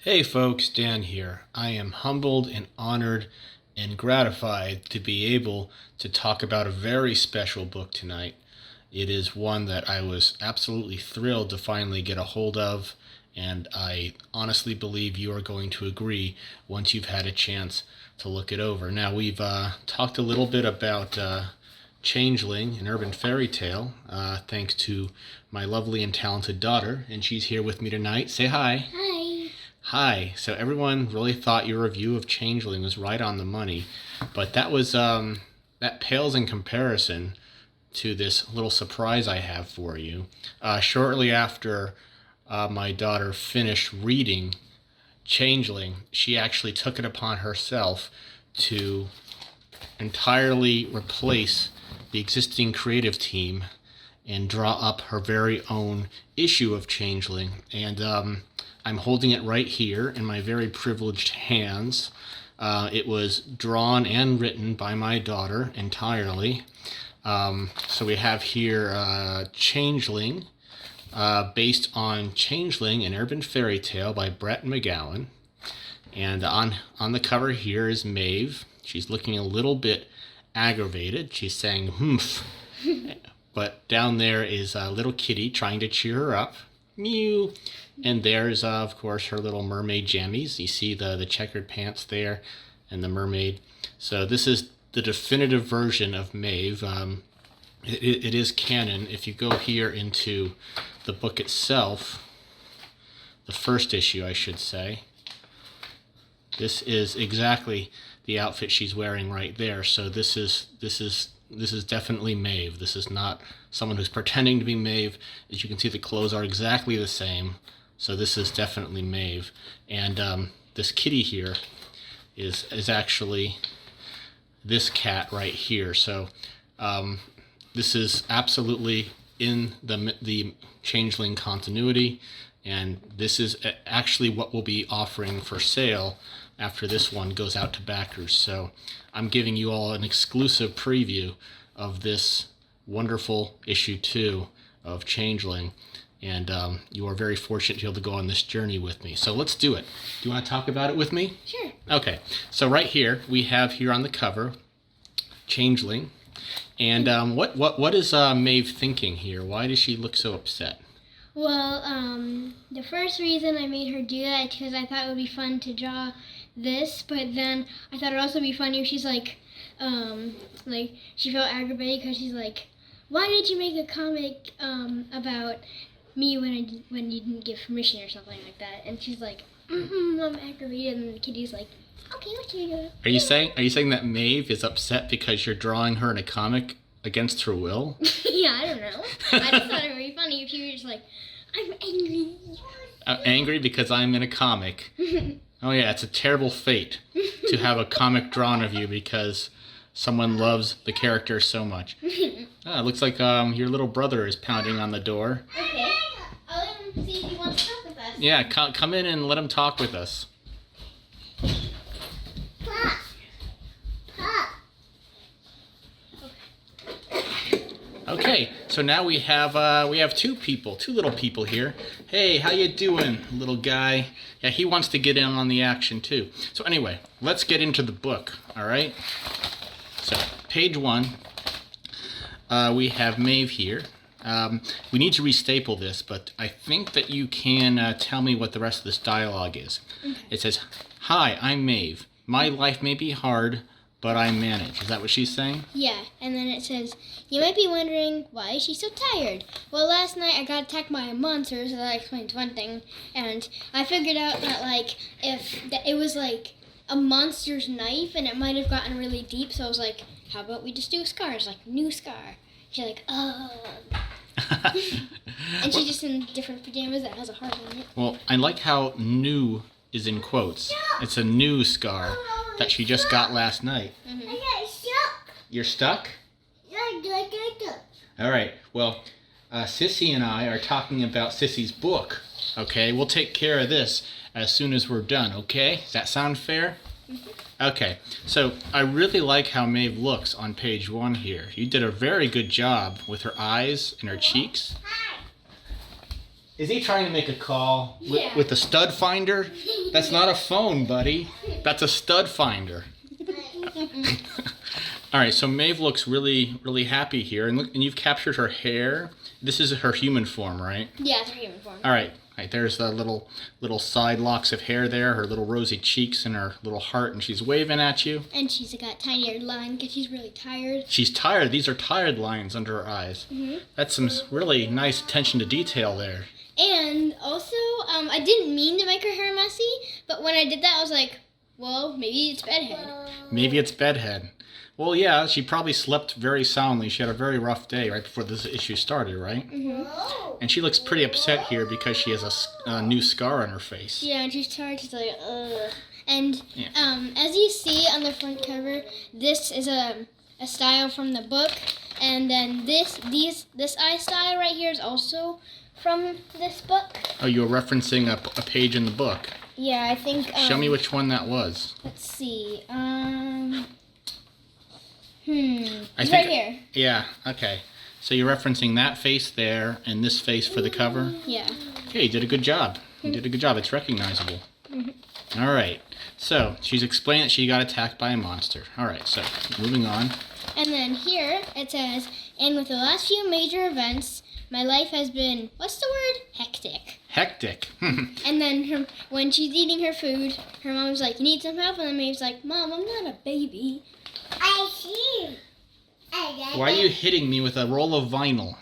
Hey folks, Dan here. I am humbled and honored and gratified to be able to talk about a very special book tonight. It is one that I was absolutely thrilled to finally get a hold of, and I honestly believe you are going to agree once you've had a chance to look it over. Now, we've talked a little bit about Changeling, an urban fairy tale, thanks to my lovely and talented daughter, and she's here with me tonight. Say hi. Hi. Hi. So everyone really thought your review of Changeling was right on the money, but that pales in comparison to this little surprise I have for you. Shortly after my daughter finished reading Changeling, she actually took it upon herself to entirely replace the existing creative team and draw up her very own issue of Changeling. And I'm holding it right here in my very privileged hands. It was drawn and written by my daughter entirely. So we have here Changeling, based on Changeling, an urban fairy tale by Brett McGowan. And on the cover here is Maeve. She's looking a little bit aggravated. She's saying, humph. But down there is a little kitty trying to cheer her up. Mew. And there's, of course, her little mermaid jammies. You see the checkered pants there and the mermaid. So this is the definitive version of Maeve. It is canon. If you go here into the book itself, the first issue, I should say, this is exactly the outfit she's wearing right there. So this is definitely Maeve. This is not someone who's pretending to be Maeve. As you can see, the clothes are exactly the same. So this is definitely Maeve. And this kitty here is actually this cat right here. So this is absolutely in the Changeling continuity. And this is actually what we'll be offering for sale after this one goes out to backers. So I'm giving you all an exclusive preview of this wonderful issue 2 of Changeling. And you are very fortunate to be able to go on this journey with me. So let's do it. Do you want to talk about it with me? Sure. Okay. So right here, we have here on the cover, Changeling. And what is Maeve thinking here? Why does she look so upset? Well, the first reason I made her do that is because I thought it would be fun to draw this, but then I thought it would also be funny if she's like she felt aggravated because she's like, why did you make a comic about me when you didn't give permission or something like that? And she's like, I'm aggravated, and the kitty's like, okay, what you doing? Are you saying that Maeve is upset because you're drawing her in a comic against her will? Yeah, I don't know. I just thought it would be funny if you were just like, I'm angry. Angry because I'm in a comic. Oh yeah, it's a terrible fate to have a comic drawn of you because someone loves the character so much. It looks like your little brother is pounding on the door. Okay. I'll let him see if he wants to talk with us. Yeah, come in and let him talk with us. Pop. Pop. Okay, so now we have two little people here. Hey, how you doing, little guy? Yeah, he wants to get in on the action too. So anyway, let's get into the book. All right. So page 1, we have Maeve here. We need to restaple this, but I think that you can tell me what the rest of this dialogue is. It says, "Hi, I'm Maeve. My life may be hard, but I manage." Is that what she's saying? Yeah, and then it says, you might be wondering, why is she so tired? Well, last night I got attacked by a monster, so that explains one thing. And I figured out that, it was, a monster's knife, and it might have gotten really deep, so I was like, how about we just do a scar? It's like, new scar. She's like, oh. And she's just in different pajamas that has a heart on it. Well, I like how new is in quotes. It's a new scar that she just got last night. Mm-hmm. I got stuck. You're stuck? Yeah. All right. Well, Sissy and I are talking about Sissy's book. Okay, we'll take care of this as soon as we're done. Okay, does that sound fair? Mm-hmm. Okay. So I really like how Maeve looks on page 1 here. You did a very good job with her eyes and her cheeks. Hi. Is he trying to make a call Yeah. with the stud finder? That's not a phone, buddy. That's a stud finder. All right, so Maeve looks really, really happy here, and look, and you've captured her hair. This is her human form, right? Yeah, it's her human form. All right. There's the little side locks of hair there, her little rosy cheeks, and her little heart, and she's waving at you. And she's got tinier line because she's really tired. She's tired. These are tired lines under her eyes. That's some really nice attention to detail there. And also, I didn't mean to make her hair messy, but when I did that, I was like, well, maybe it's bedhead. Maybe it's bedhead. Well, yeah, she probably slept very soundly. She had a very rough day right before this issue started, right? And she looks pretty upset here because she has a new scar on her face. Yeah, and she's tired. She's like, ugh. And Yeah. as you see on the front cover, this is a style from the book, and then this eye style right here is also from this book. Oh, you were referencing a page in the book. Yeah, I think. Show me which one that was. Let's see. I It's think- right here. Yeah, okay. So you're referencing that face there and this face for the cover? Yeah. Okay, you did a good job. You did a good job. It's recognizable. All right. So she's explained that she got attacked by a monster. All right, so moving on. And then here it says, and with the last few major events, my life has been, what's the word? Hectic. Hectic. And then when she's eating her food, her mom's like, you need some help? And then Maeve's like, Mom, I'm not a baby. I see. Why are you hitting me with a roll of vinyl?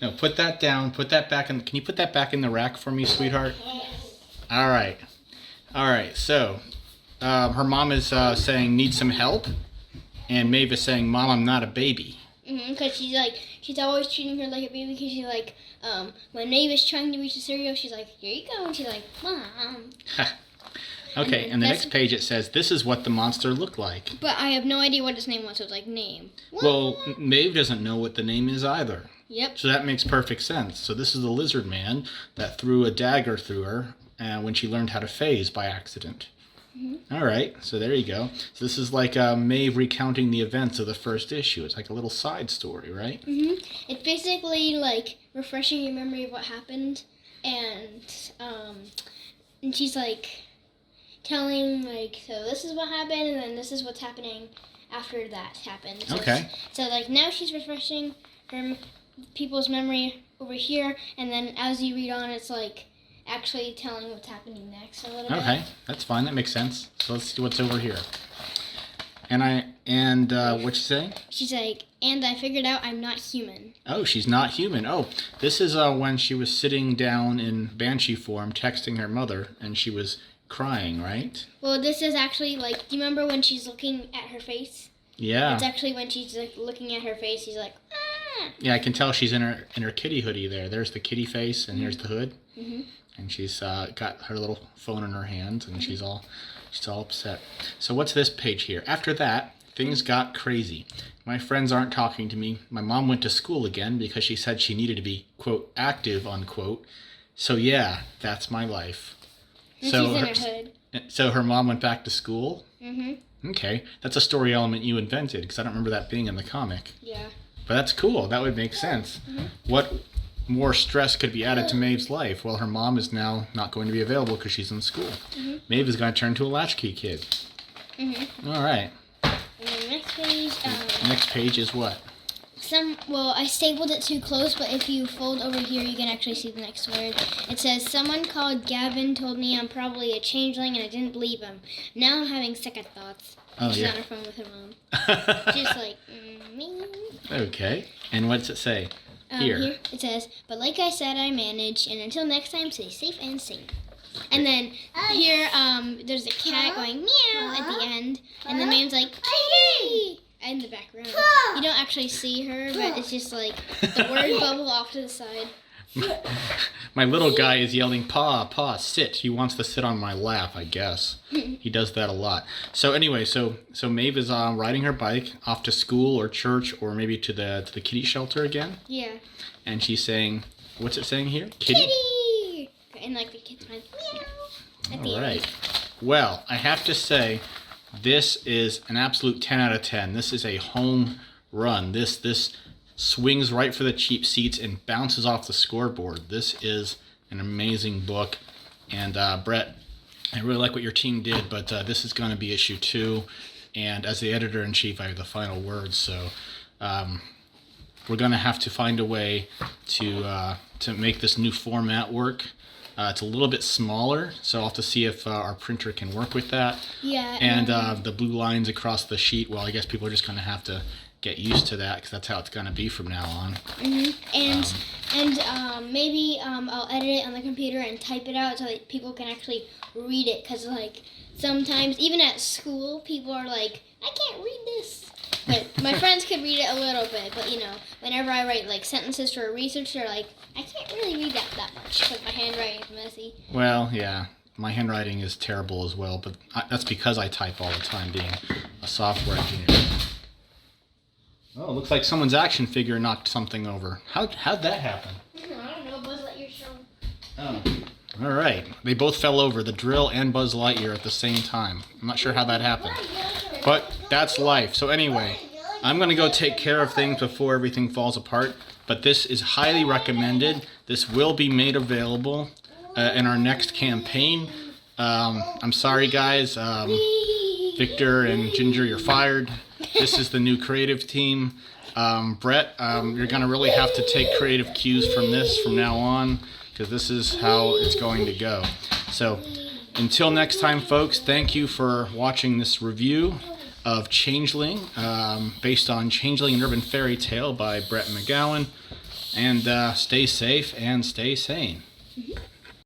No, put that down. Put that back in. Can you put that back in the rack for me, sweetheart? All right. All right. So her mom is saying, need some help. And Maeve is saying, Mom, I'm not a baby. Because she's always treating her like a baby because she's like, when Maeve is trying to reach the cereal, she's like, here you go. And she's like, Mom. Okay, and the next page it says, this is what the monster looked like. But I have no idea what his name was, so it's like, name. Well, Maeve doesn't know what the name is either. Yep. So that makes perfect sense. So this is the lizard man that threw a dagger through her when she learned how to phase by accident. All right, so there you go. So this is like Maeve recounting the events of the first issue. It's like a little side story, right? It's basically like refreshing your memory of what happened, and she's like telling like, so this is what happened, and then this is what's happening after that happened. So Okay. So like now she's refreshing her people's memory over here, and then as you read on, it's like actually telling what's happening next a little bit. Okay, that's fine. That makes sense. So let's see what's over here. And what you say? She's like, and I figured out I'm not human. Oh, she's not human. Oh, this is when she was sitting down in banshee form texting her mother, and she was crying, right? Well, this is actually like, do you remember when she's looking at her face? Yeah. It's actually when she's like looking at her face, she's like, ah. Yeah, I can tell she's in her kitty hoodie there. There's the kitty face, and here's the hood. And she's got her little phone in her hand, and she's all upset. So what's this page here? After that, things got crazy. My friends aren't talking to me. My mom went to school again because she said she needed to be, quote, active, unquote. So yeah, that's my life. And So she's in her- her hood. So her mom went back to school? Mm-hmm. Okay, that's a story element you invented, because I don't remember that being in the comic. Yeah. But that's cool. That would make sense. What more stress could be added to Maeve's life? Well, her mom is now not going to be available because she's in school. Maeve is going to turn to a latchkey kid. All right. And then the next page, Next page is what? well, I stapled it too close, but if you fold over here, you can actually see the next word. It says, someone called Gavin told me I'm probably a changeling, and I didn't believe him. Now I'm having second thoughts. Oh, She's yeah. on her phone with her mom. She's like, me. Okay. And what does it say? Here. It says, but like I said, I managed, and until next time, stay safe and sane. And then here, there's a cat going meow at the end, and the man's like, kitty! In the background. You don't actually see her, but it's just like the word bubble off to the side. My little guy is yelling, paw, paw, sit. He wants to sit on my lap, I guess. He does that a lot. So anyway, so Maeve is riding her bike off to school or church or maybe to the kitty shelter again. Yeah. And she's saying, what's it saying here? Kitty! And like the kid's like, meow at the All end. right. Well, I have to say, this is an absolute 10 out of 10. This is a home run. This swings right for the cheap seats and bounces off the scoreboard. This is an amazing book. And Brett, I really like what your team did, but this is going to be issue 2. And as the editor-in-chief, I have the final word. So we're going to have to find a way to make this new format work. It's a little bit smaller, so I'll have to see if our printer can work with that. Yeah. And the blue lines across the sheet, well, I guess people are just going to have to get used to that because that's how it's going to be from now on. Maybe I'll edit it on the computer and type it out so that people can actually read it. Because, like, sometimes, even at school, people are like, I can't read this. But my friends could read it a little bit. But, you know, whenever I write, like, sentences for research, they're like, I can't really read that much because my handwriting is messy. Well, yeah, my handwriting is terrible as well, but that's because I type all the time, being a software engineer. Oh, it looks like someone's action figure knocked something over. How'd that happen? I don't know, Buzz Lightyear's shown. Oh, all right. They both fell over, the drill and Buzz Lightyear at the same time. I'm not sure how that happened, but that's life. So anyway, I'm going to go take care of things before everything falls apart, but this is highly recommended. This will be made available in our next campaign. I'm sorry, guys. Victor and Ginger, you're fired. This is the new creative team. Brett, you're going to really have to take creative cues from this from now on, because this is how it's going to go. So until next time, folks, thank you for watching this review of Changeling, based on Changeling, an Urban Fairy Tale by Brett McGowan. And stay safe and stay sane.